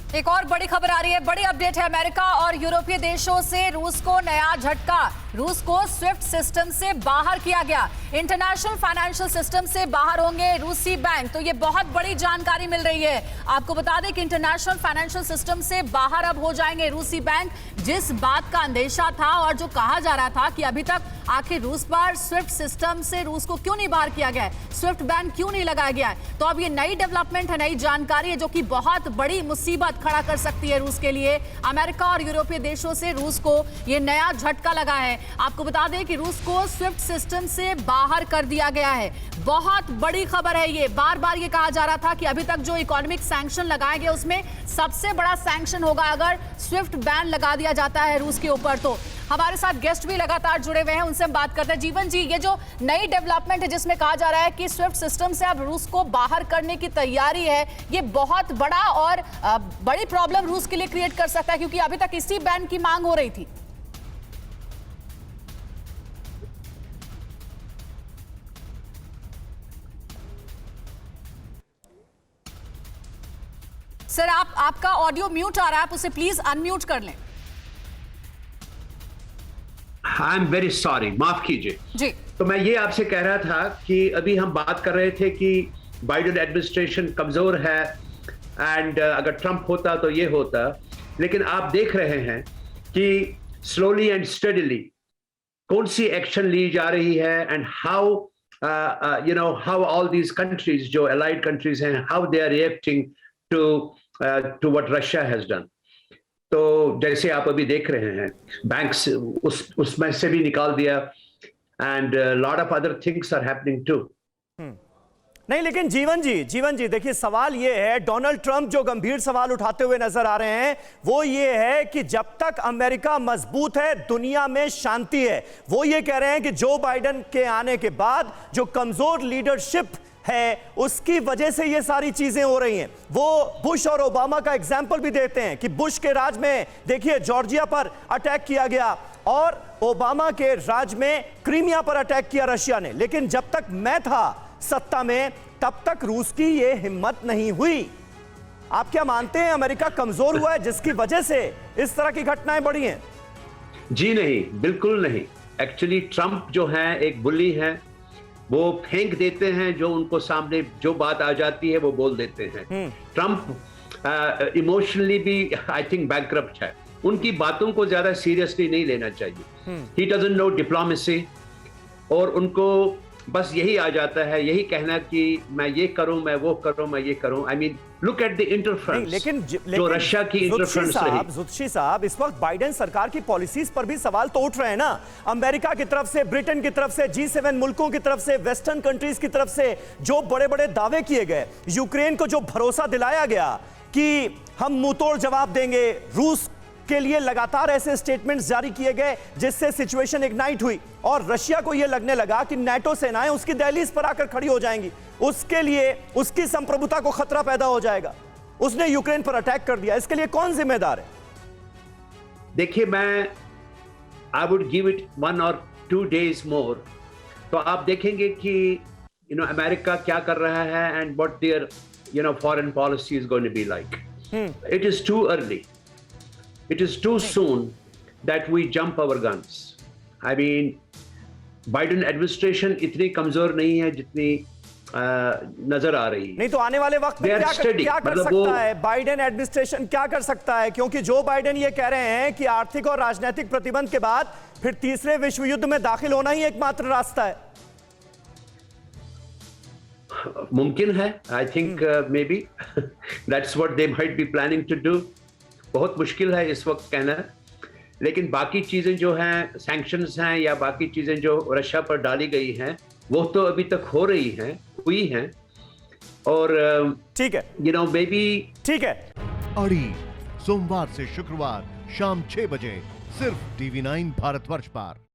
एक और बड़ी खबर आ रही है, बड़ी अपडेट है। अमेरिका और यूरोपीय देशों से रूस को नया झटका। रूस को स्विफ्ट सिस्टम से बाहर किया गया। इंटरनेशनल फाइनेंशियल सिस्टम से बाहर होंगे रूसी बैंक। तो ये बहुत बड़ी जानकारी मिल रही है। आपको बता दें कि इंटरनेशनल फाइनेंशियल सिस्टम से बाहर अब हो जाएंगे रूसी बैंक। जिस बात का अंदेशा था और जो कहा जा रहा था कि अभी तक आखिर रूस पर स्विफ्ट सिस्टम से रूस को क्यों नहीं बाहर किया गया है, स्विफ्ट बैन क्यों नहीं लगाया गया है, तो अब ये नई डेवलपमेंट है, नई जानकारी है जो कि बहुत बड़ी मुसीबत खड़ा कर सकती है रूस के लिए। अमेरिका और यूरोपीय देशों से रूस को ये नया झटका लगा है। आपको बता दें कि रूस को स्विफ्ट सिस्टम से बाहर कर दिया गया है। बहुत बड़ी खबर है ये। बार बार ये कहा जा रहा था कि अभी तक जो इकोनॉमिक सैंक्शन लगाए गए उसमें सबसे बड़ा सैंक्शन होगा अगर स्विफ्ट बैन लगा दिया जाता है रूस के ऊपर। तो हमारे साथ गेस्ट भी लगातार जुड़े हुए हैं, उनसे हम बात करते हैं। जीवन जी, ये जो नई डेवलपमेंट है जिसमें कहा जा रहा है कि स्विफ्ट सिस्टम से अब रूस को बाहर करने की तैयारी है, ये बहुत बड़ा और बड़ी प्रॉब्लम रूस के लिए क्रिएट कर सकता है, क्योंकि अभी तक इसी बैन की मांग हो रही थी। सर, आपका ऑडियो म्यूट आ रहा है, आप उसे प्लीज अनम्यूट कर लें। आई एम वेरी सॉरी, माफ कीजिए जी। तो मैं ये आपसे कह रहा था कि अभी हम बात कर रहे थे कि बाइडेन एडमिनिस्ट्रेशन कमजोर है एंड अगर ट्रंप होता तो ये होता, लेकिन आप देख रहे हैं कि स्लोली एंड स्टडीली कौन सी एक्शन ली जा रही है and how how all these countries जो अलाइड कंट्रीज हैं, how they are reacting to what Russia has done. तो जैसे आप अभी देख रहे हैं, बैंक्स उसमें से भी निकाल दिया and lot of other things are happening too. नहीं, लेकिन जीवन जी देखिए, सवाल ये है, डोनाल्ड ट्रंप जो गंभीर सवाल उठाते हुए नजर आ रहे हैं वो ये है कि जब तक अमेरिका मजबूत है दुनिया में शांति है। वो ये कह रहे हैं कि जो बाइडेन के आने के बाद जो कमजोर लीडरशिप है उसकी वजह से ये सारी चीजें हो रही हैं। वो बुश और ओबामा का एग्जाम्पल भी देते हैं कि बुश के राज में देखिए जॉर्जिया पर अटैक किया गया और ओबामा के राज में क्रीमिया पर अटैक किया रशिया ने, लेकिन जब तक मैं था सत्ता में तब तक रूस की ये हिम्मत नहीं हुई। आप क्या मानते हैं अमेरिका कमजोर हुआ है जिसकी वजह से इस तरह की घटनाएं बढ़ी हैं? जी नहीं, बिल्कुल नहीं। एक्चुअली ट्रंप जो है एक बुली है, वो फेंक देते हैं जो उनको सामने जो बात आ जाती है वो बोल देते हैं। ट्रंप इमोशनली भी आई थिंक बैंकरप्ट है, उनकी बातों को ज्यादा सीरियसली नहीं लेना चाहिए। ही डजंट नो डिप्लोमेसी और उनको बस यही आ जाता है, यही कहना कि मैं ये करूं, मैं वो करूं, मैं ये करूं। I mean look at the interference लेकिन जो रशिया की इंटरफेरेंस रही। जुत्शी साहब, इस वक्त बाइडेन सरकार की पॉलिसीज पर भी सवाल तो उठ रहे हैं ना, अमेरिका की तरफ से, ब्रिटेन की तरफ से, G7 मुल्कों की तरफ से, वेस्टर्न कंट्रीज की तरफ से जो बड़े बड़े दावे किए गए, यूक्रेन को जो भरोसा दिलाया गया कि हम मुंहतोड़ जवाब देंगे, रूस के लिए लगातार ऐसे स्टेटमेंट्स जारी किए गए जिससे सिचुएशन इग्नाइट हुई और रशिया को यह लगने लगा कि नाटो सेनाएं उसकी दहलीज पर आकर खड़ी हो जाएंगी, उसके लिए उसकी संप्रभुता को खतरा पैदा हो जाएगा। उसने यूक्रेन पर अटैक कर दिया, इसके लिए कौन जिम्मेदार है? देखिए, मैं I would give it 1 or 2 days more, तो आप देखेंगे कि अमेरिका क्या कर रहा है and what their foreign policy is going to be like. It is too early, it is too soon that we jump our guns. I mean, Biden administration इतनी कमजोर नहीं है जितनी नजर आ रही है। नहीं तो आने वाले वक्त में क्या कर सकता है बाइडेन एडमिनिस्ट्रेशन, क्या कर सकता है? क्योंकि जो बाइडेन ये कह रहे हैं कि आर्थिक और राजनीतिक प्रतिबंध के बाद फिर तीसरे विश्व युद्ध में दाखिल होना ही एकमात्र रास्ता है। मुमकिन है, I think maybe that's what they might be planning to do. बहुत मुश्किल है इस वक्त कहना, लेकिन बाकी चीजें जो हैं, सैंक्शंस हैं या बाकी चीजें जो रशिया पर डाली गई हैं, वो तो अभी तक हो रही हैं, हुई हैं और ठीक है, मे बी ठीक है। अड़ी सोमवार से शुक्रवार शाम 6 बजे सिर्फ TV9 भारतवर्ष पर।